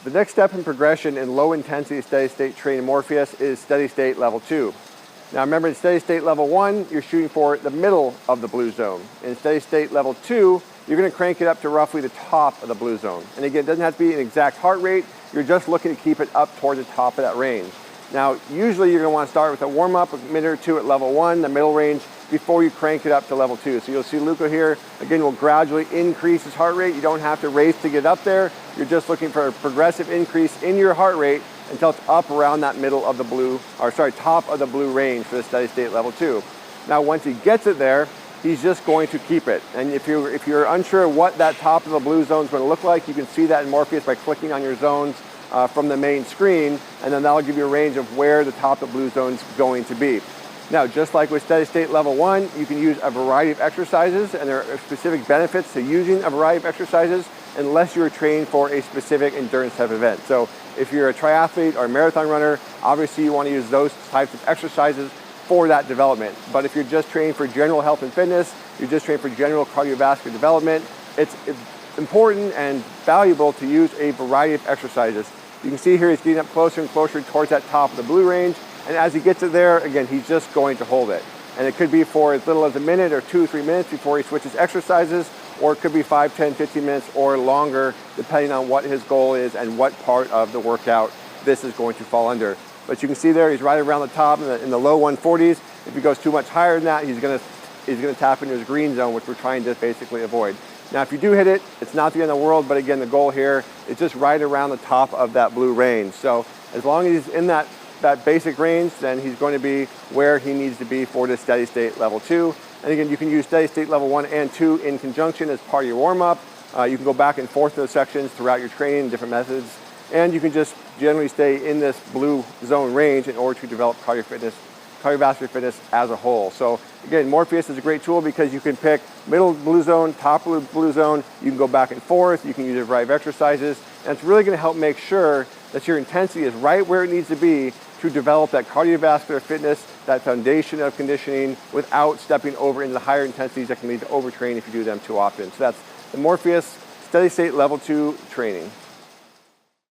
The next step in progression in low intensity steady state training Morpheus is steady state level 2. Now remember, in steady state level 1, you're shooting for the middle of the blue zone. In steady state level 2, you're going to crank it up to roughly the top of the blue zone. And again, it doesn't have to be an exact heart rate, you're just looking to keep it up toward the top of that range. Now, usually you're going to want to start with a warm-up, a minute or two at level 1, the middle range, before you crank it up to level 2. So you'll see Luca here, again, will gradually increase his heart rate. You don't have to race to get up there. You're just looking for a progressive increase in your heart rate until it's up around that middle of the blue, top of the blue range for the steady state level 2. Now, once he gets it there, he's just going to keep it. And if you're unsure what that top of the blue zone is going to look like, you can see that in Morpheus by clicking on your zones from the main screen, and then that'll give you a range of where the top of the blue zone is going to be. Now, just like with steady state level 1, you can use a variety of exercises, and there are specific benefits to using a variety of exercises unless you're trained for a specific endurance type event. So if you're a triathlete or a marathon runner, obviously you want to use those types of exercises for that development. But if you're just training for general health and fitness, you're just training for general cardiovascular development, it's important and valuable to use a variety of exercises. You can see here he's getting up closer and closer towards that top of the blue range, and as he gets it there, again, he's just going to hold it. And it could be for as little as a minute or 2 or 3 minutes before he switches exercises, or it could be 5, 10, 15 minutes or longer, depending on what his goal is and what part of the workout this is going to fall under. But you can see there, he's right around the top in the low 140s. If he goes too much higher than that, he's gonna tap into his green zone, which we're trying to basically avoid. Now, if you do hit it, it's not the end of the world, but again, the goal here is just right around the top of that blue range. So as long as he's in that basic range, then he's going to be where he needs to be for the steady state level 2. And again, you can use steady state level 1 and 2 in conjunction as part of your warm-up. You can go back and forth those sections throughout your training, different methods, and you can just generally stay in this blue zone range in order to develop cardiovascular fitness as a whole. So again, Morpheus is a great tool because you can pick middle blue zone, top blue zone, you can go back and forth, you can use a variety of exercises, and it's really going to help make sure that your intensity is right where it needs to be to develop that cardiovascular fitness, that foundation of conditioning, without stepping over into the higher intensities that can lead to overtraining if you do them too often. So that's the Morpheus steady state level 2 training.